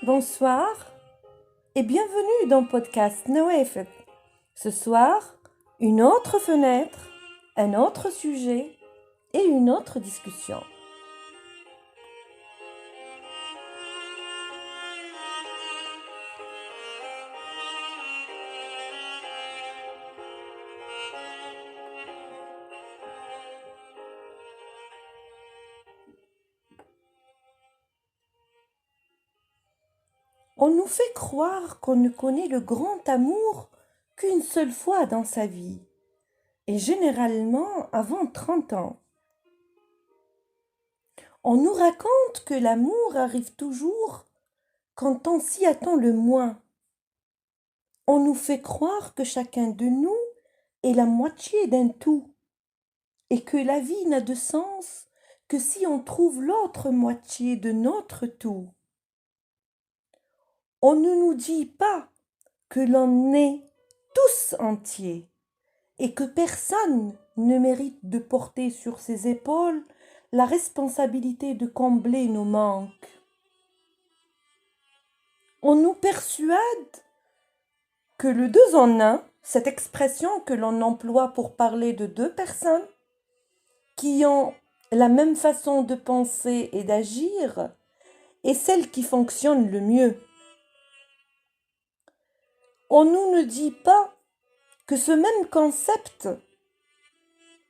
Bonsoir et bienvenue dans Podcast Nawafed. Ce soir, une autre fenêtre, un autre sujet et une autre discussion. On nous fait croire qu'on ne connaît le grand amour qu'une seule fois dans sa vie, et généralement avant 30 ans. On nous raconte que l'amour arrive toujours quand on s'y attend le moins. On nous fait croire que chacun de nous est la moitié d'un tout, et que la vie n'a de sens que si on trouve l'autre moitié de notre tout. On ne nous dit pas que l'on est tous entiers et que personne ne mérite de porter sur ses épaules la responsabilité de combler nos manques. On nous persuade que le deux en un, cette expression que l'on emploie pour parler de deux personnes qui ont la même façon de penser et d'agir, est celle qui fonctionne le mieux. On ne nous dit pas que ce même concept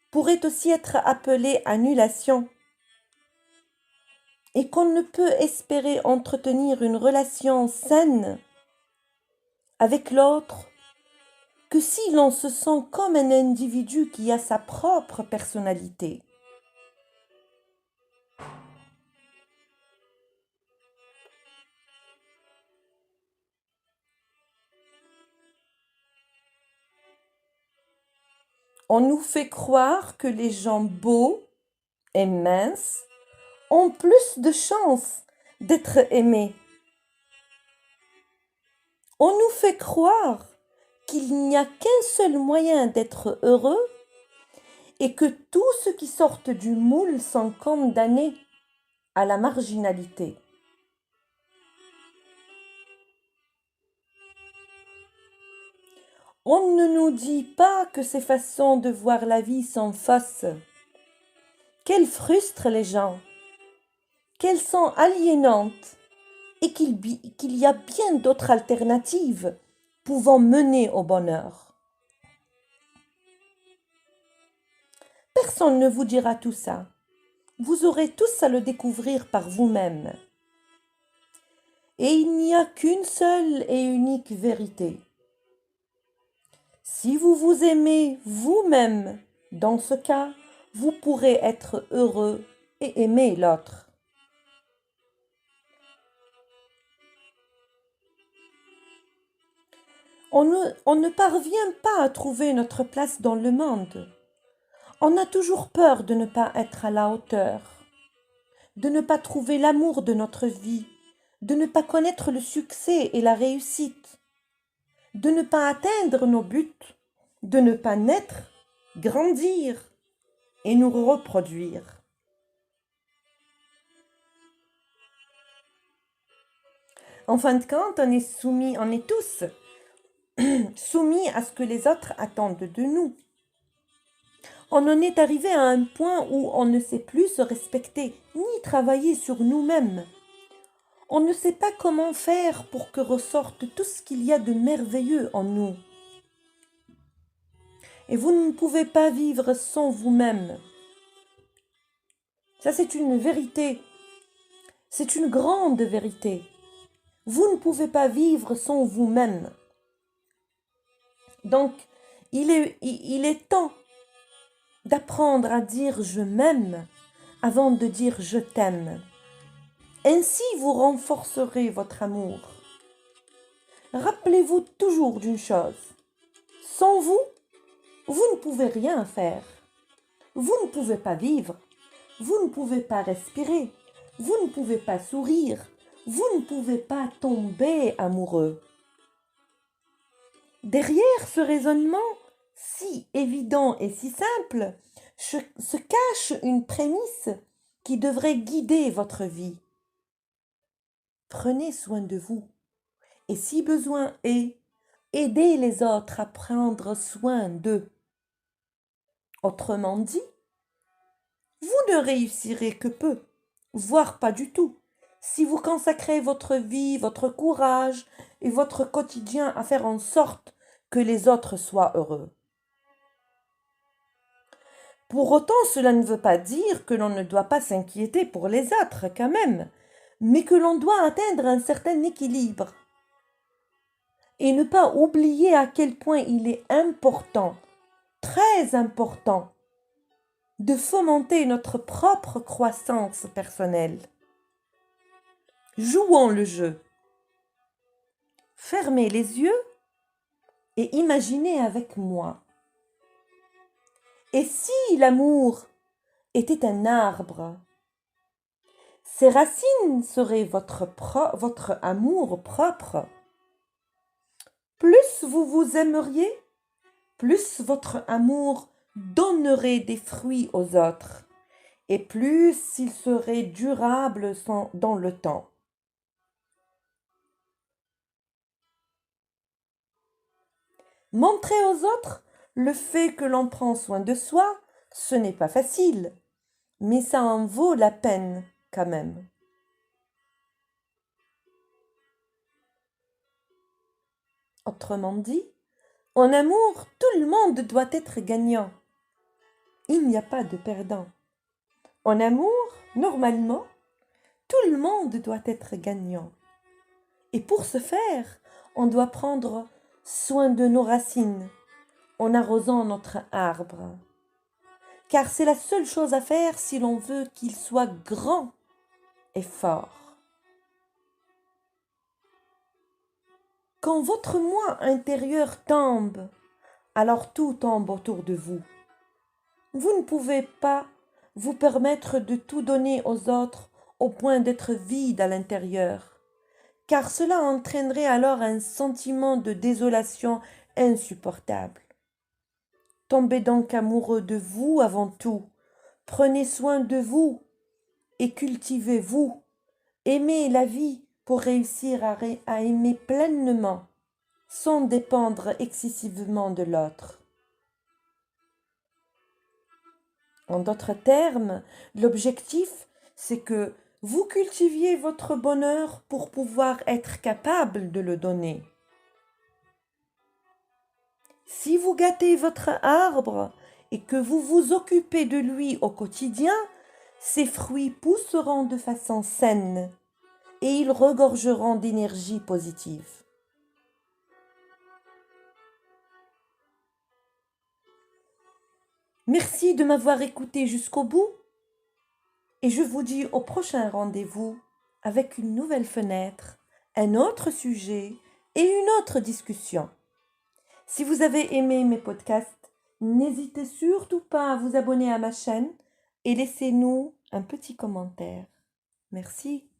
pourrait aussi être appelé annulation et qu'on ne peut espérer entretenir une relation saine avec l'autre que si l'on se sent comme un individu qui a sa propre personnalité. On nous fait croire que les gens beaux et minces ont plus de chances d'être aimés. On nous fait croire qu'il n'y a qu'un seul moyen d'être heureux et que tous ceux qui sortent du moule sont condamnés à la marginalité. On ne nous dit pas que ces façons de voir la vie sont fausses, qu'elles frustrent les gens, qu'elles sont aliénantes et qu'il y a bien d'autres alternatives pouvant mener au bonheur. Personne ne vous dira tout ça. Vous aurez tous à le découvrir par vous-même. Et il n'y a qu'une seule et unique vérité. Si vous vous aimez vous-même, dans ce cas, vous pourrez être heureux et aimer l'autre. On ne parvient pas à trouver notre place dans le monde. On a toujours peur de ne pas être à la hauteur, de ne pas trouver l'amour de notre vie, de ne pas connaître le succès et la réussite, de ne pas atteindre nos buts, de ne pas naître, grandir et nous reproduire. En fin de compte, on est tous soumis à ce que les autres attendent de nous. On en est arrivé à un point où on ne sait plus se respecter ni travailler sur nous-mêmes. On ne sait pas comment faire pour que ressorte tout ce qu'il y a de merveilleux en nous. Et vous ne pouvez pas vivre sans vous-même. Ça, c'est une vérité. C'est une grande vérité. Vous ne pouvez pas vivre sans vous-même. Donc, il est temps d'apprendre à dire je m'aime avant de dire je t'aime. Ainsi, vous renforcerez votre amour. Rappelez-vous toujours d'une chose. Sans vous, vous ne pouvez rien faire. Vous ne pouvez pas vivre. Vous ne pouvez pas respirer. Vous ne pouvez pas sourire. Vous ne pouvez pas tomber amoureux. Derrière ce raisonnement si évident et si simple se cache une prémisse qui devrait guider votre vie. Prenez soin de vous. Et si besoin est, aidez les autres à prendre soin d'eux. Autrement dit, vous ne réussirez que peu, voire pas du tout, si vous consacrez votre vie, votre courage et votre quotidien à faire en sorte que les autres soient heureux. Pour autant, cela ne veut pas dire que l'on ne doit pas s'inquiéter pour les autres quand même, mais que l'on doit atteindre un certain équilibre. Et ne pas oublier à quel point il est important, très important, de fomenter notre propre croissance personnelle. Jouons le jeu. Fermez les yeux et imaginez avec moi. Et si l'amour était un arbre, ses racines seraient votre amour propre. Plus vous vous aimeriez, plus votre amour donnerait des fruits aux autres, et plus il serait durable dans le temps. Montrer aux autres le fait que l'on prend soin de soi, ce n'est pas facile, mais ça en vaut la peine quand même. Autrement dit, en amour, tout le monde doit être gagnant. Il n'y a pas de perdant. En amour, normalement, tout le monde doit être gagnant. Et pour ce faire, on doit prendre soin de nos racines en arrosant notre arbre. Car c'est la seule chose à faire si l'on veut qu'il soit grand et fort. Quand votre moi intérieur tombe, alors tout tombe autour de vous. Vous ne pouvez pas vous permettre de tout donner aux autres au point d'être vide à l'intérieur, car cela entraînerait alors un sentiment de désolation insupportable. Tombez donc amoureux de vous avant tout, prenez soin de vous et cultivez-vous. Aimez la vie pour réussir à aimer pleinement, sans dépendre excessivement de l'autre. En d'autres termes, l'objectif, c'est que vous cultiviez votre bonheur pour pouvoir être capable de le donner. Si vous gâtez votre arbre et que vous vous occupez de lui au quotidien, ses fruits pousseront de façon saine et ils regorgeront d'énergie positive. Merci de m'avoir écouté jusqu'au bout et je vous dis au prochain rendez-vous avec une nouvelle fenêtre, un autre sujet et une autre discussion. Si vous avez aimé mes podcasts, n'hésitez surtout pas à vous abonner à ma chaîne et laissez-nous un petit commentaire. Merci.